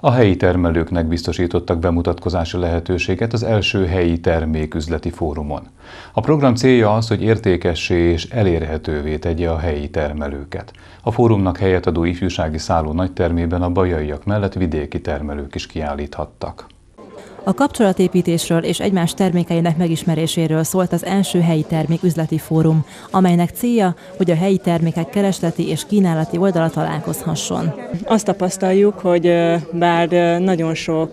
A helyi termelőknek biztosítottak bemutatkozási lehetőséget az első helyi terméküzleti fórumon. A program célja az, hogy értékessé és elérhetővé tegye a helyi termelőket. A fórumnak helyet adó ifjúsági szálló nagytermében a bajaiak mellett vidéki termelők is kiállíthattak. A kapcsolatépítésről és egymás termékeinek megismeréséről szólt az első helyi terméküzleti fórum, amelynek célja, hogy a helyi termékek keresleti és kínálati oldala találkozhasson. Azt tapasztaljuk, hogy bár nagyon sok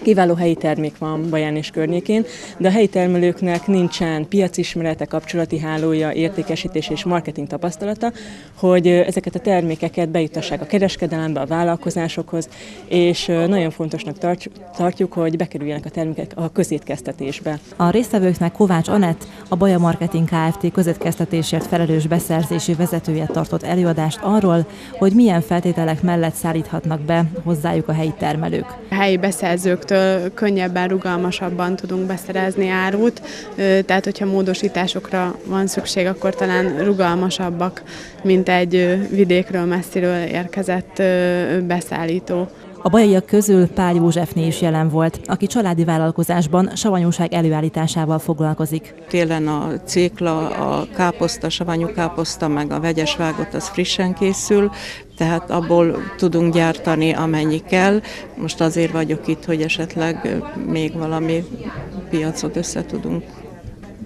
kiváló helyi termék van Baján és környékén, de a helyi termelőknek nincsen piacismerete, kapcsolati hálója, értékesítés és marketing tapasztalata, hogy ezeket a termékeket bejutassák a kereskedelembe, a vállalkozásokhoz, és nagyon fontosnak tartjuk, hogy bekerüljenek a termékek a közétkeztetésbe. A résztvevőknek Kovács Anett, a Baja Marketing Kft. Közétkeztetésért felelős beszerzési vezetője tartott előadást arról, hogy milyen feltételek mellett szállíthatnak be hozzájuk a helyi termelők. A helyi beszerzőktől könnyebben, rugalmasabban tudunk beszerezni árut, tehát hogyha módosításokra van szükség, akkor talán rugalmasabbak, mint egy vidékről, messziről érkezett beszállító. A bajaiak közül Pál Józsefné is jelen volt, aki családi vállalkozásban savanyúság előállításával foglalkozik. Télen a cékla, a káposzta, savanyú káposzta, meg a vegyes vágott, az frissen készül, tehát abból tudunk gyártani, amennyi kell. Most azért vagyok itt, hogy esetleg még valami piacot össze tudunk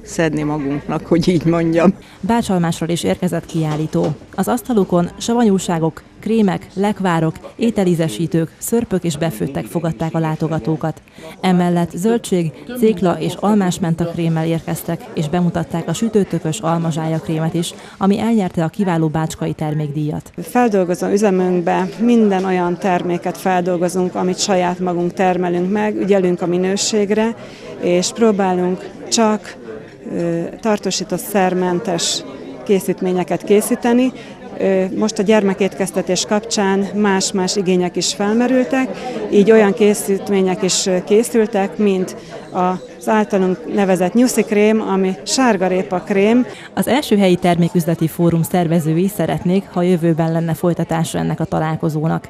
szedni magunknak, hogy így mondjam. Bácsalmásról is érkezett kiállító. Az asztalukon savanyúságok, krémek, lekvárok, ételízesítők, szörpök és befőttek fogadták a látogatókat. Emellett zöldség, cékla és almásmenta krémmel érkeztek, és bemutatták a sütőtökös almazsája krémet is, ami elnyerte a kiváló bácskai termékdíjat. Feldolgozó üzemünkbe minden olyan terméket feldolgozunk, amit saját magunk termelünk meg, ügyelünk a minőségre, és próbálunk csak tartósított szermentes készítményeket készíteni. Most a gyermekétkeztetés kapcsán más-más igények is felmerültek, így olyan készítmények is készültek, mint az általunk nevezett nyuszi krém, ami sárgarépa krém. Az első helyi terméküzleti fórum szervezői szeretnék, ha jövőben lenne folytatása ennek a találkozónak.